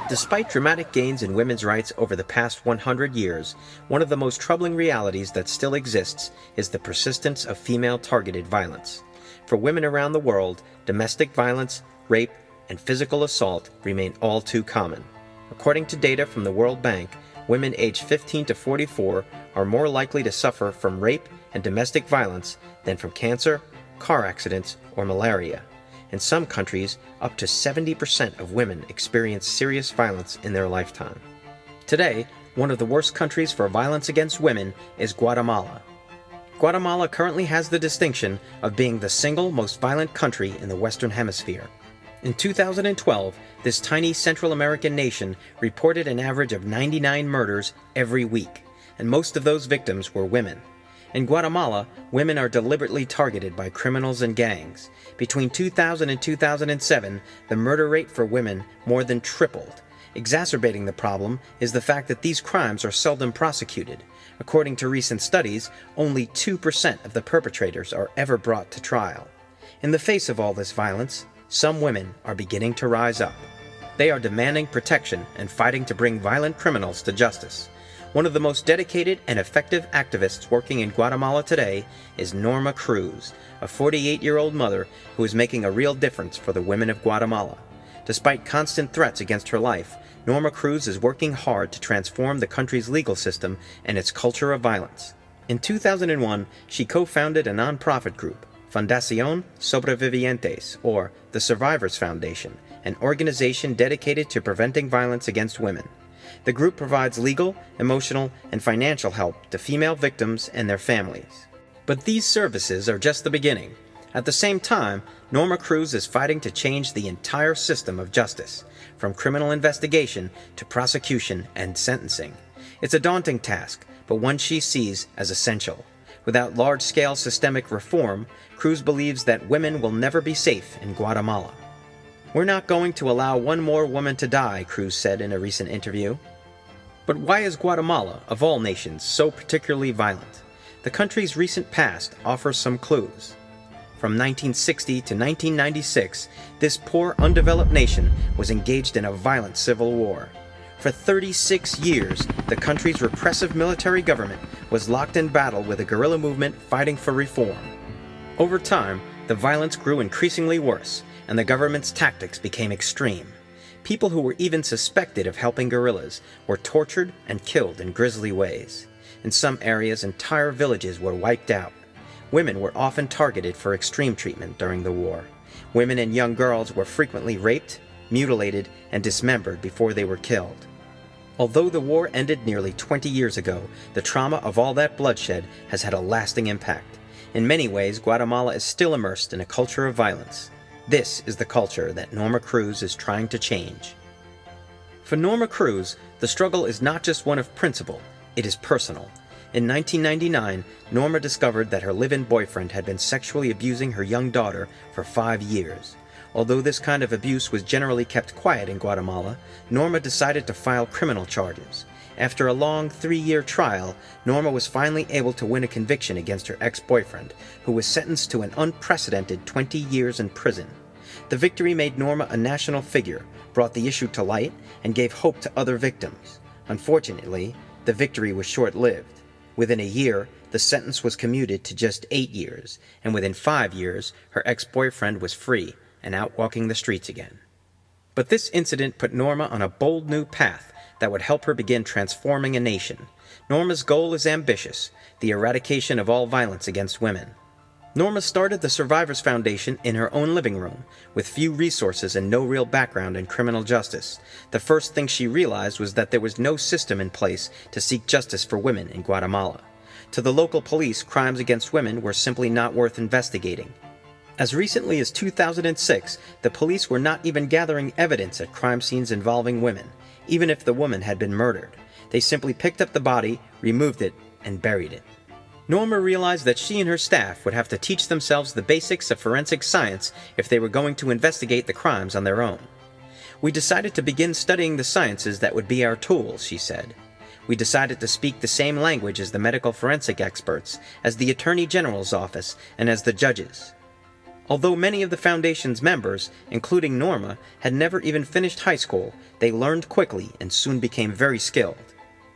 Despite dramatic gains in women's rights over the past 100 years, one of the most troubling realities that still exists is the persistence of female-targeted violence. For women around the world, domestic violence, rape, and physical assault remain all too common. According to data from the World Bank, women aged 15 to 44 are more likely to suffer from rape and domestic violence than from cancer, car accidents, or malaria. In some countries, up to 70% of women experience serious violence in their lifetime. Today, one of the worst countries for violence against women is Guatemala. Guatemala currently has the distinction of being the single most violent country in the Western Hemisphere. In 2012, this tiny Central American nation reported an average of 99 murders every week, and most of those victims were women. In Guatemala, women are deliberately targeted by criminals and gangs. Between 2000 and 2007, the murder rate for women more than tripled. Exacerbating the problem is the fact that these crimes are seldom prosecuted. According to recent studies, only 2% of the perpetrators are ever brought to trial. In the face of all this violence, some women are beginning to rise up. They are demanding protection and fighting to bring violent criminals to justice. One of the most dedicated and effective activists working in Guatemala today is Norma Cruz, a 48-year-old mother who is making a real difference for the women of Guatemala. Despite constant threats against her life, Norma Cruz is working hard to transform the country's legal system and its culture of violence. In 2001, she co-founded a nonprofit group, Fundación Sobrevivientes, or the Survivors Foundation, an organization dedicated to preventing violence against women. The group provides legal, emotional, and financial help to female victims and their families. But these services are just the beginning. At the same time, Norma Cruz is fighting to change the entire system of justice, from criminal investigation to prosecution and sentencing. It's a daunting task, but one she sees as essential. Without large-scale systemic reform, Cruz believes that women will never be safe in Guatemala. "We're not going to allow one more woman to die," Cruz said in a recent interview. But why is Guatemala, of all nations, so particularly violent? The country's recent past offers some clues. From 1960 to 1996, this poor, undeveloped nation was engaged in a violent civil war. For 36 years, the country's repressive military government was locked in battle with a guerrilla movement fighting for reform. Over time, the violence grew increasingly worse, and the government's tactics became extreme. People who were even suspected of helping guerrillas were tortured and killed in grisly ways. In some areas, entire villages were wiped out. Women were often targeted for extreme treatment during the war. Women and young girls were frequently raped, mutilated, and dismembered before they were killed. Although the war ended nearly 20 years ago, the trauma of all that bloodshed has had a lasting impact. In many ways, Guatemala is still immersed in a culture of violence. This is the culture that Norma Cruz is trying to change. For Norma Cruz, the struggle is not just one of principle, it is personal. In 1999, Norma discovered that her live-in boyfriend had been sexually abusing her young daughter for 5 years. Although this kind of abuse was generally kept quiet in Guatemala, Norma decided to file criminal charges. After a long 3-year trial, Norma was finally able to win a conviction against her ex-boyfriend, who was sentenced to an unprecedented 20 years in prison. The victory made Norma a national figure, brought the issue to light, and gave hope to other victims. Unfortunately, the victory was short-lived. Within a year, the sentence was commuted to just 8 years, and within 5 years, her ex-boyfriend was free and out walking the streets again. But this incident put Norma on a bold new path that would help her begin transforming a nation. Norma's goal is ambitious, the eradication of all violence against women. Norma started the Survivors Foundation in her own living room, with few resources and no real background in criminal justice. The first thing she realized was that there was no system in place to seek justice for women in Guatemala. To the local police, crimes against women were simply not worth investigating. As recently as 2006, the police were not even gathering evidence at crime scenes involving women, even if the woman had been murdered. They simply picked up the body, removed it, and buried it. Norma realized that she and her staff would have to teach themselves the basics of forensic science if they were going to investigate the crimes on their own. "We decided to begin studying the sciences that would be our tools," she said. "We decided to speak the same language as the medical forensic experts, as the Attorney General's office, and as the judges." Although many of the foundation's members, including Norma, had never even finished high school, they learned quickly and soon became very skilled.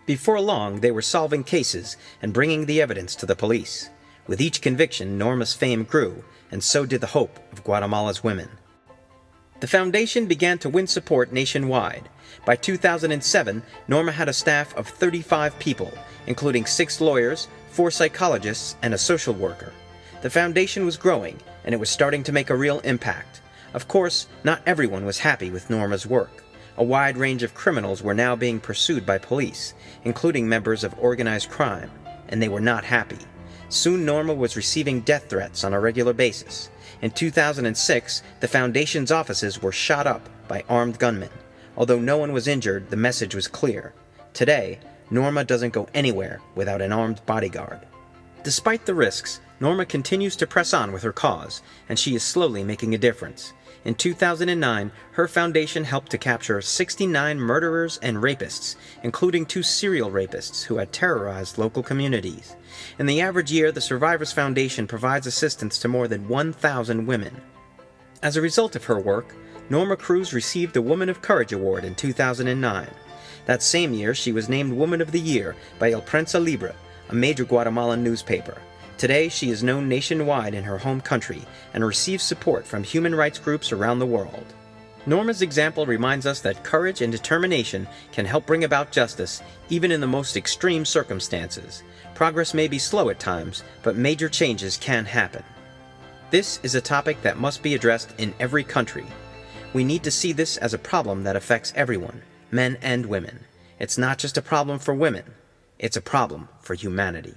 Before long, they were solving cases and bringing the evidence to the police. With each conviction, Norma's fame grew, and so did the hope of Guatemala's women. The foundation began to win support nationwide. By 2007, Norma had a staff of 35 people, including 6 lawyers, 4 psychologists, and a social worker. The foundation was growing, and it was starting to make a real impact. Of course, not everyone was happy with Norma's work. A wide range of criminals were now being pursued by police, including members of organized crime, and they were not happy. Soon Norma was receiving death threats on a regular basis. In 2006, the foundation's offices were shot up by armed gunmen. Although no one was injured, the message was clear. Today, Norma doesn't go anywhere without an armed bodyguard. Despite the risks, Norma continues to press on with her cause, and she is slowly making a difference. In 2009, her foundation helped to capture 69 murderers and rapists, including 2 serial rapists who had terrorized local communities. In the average year, the Survivors Foundation provides assistance to more than 1,000 women. As a result of her work, Norma Cruz received the Woman of Courage Award in 2009. That same year, she was named Woman of the Year by El Prensa Libre, a major Guatemalan newspaper. Today, she is known nationwide in her home country and receives support from human rights groups around the world. Norma's example reminds us that courage and determination can help bring about justice even in the most extreme circumstances. Progress may be slow at times, but major changes can happen. This is a topic that must be addressed in every country. We need to see this as a problem that affects everyone, men and women. It's not just a problem for women, it's a problem for humanity.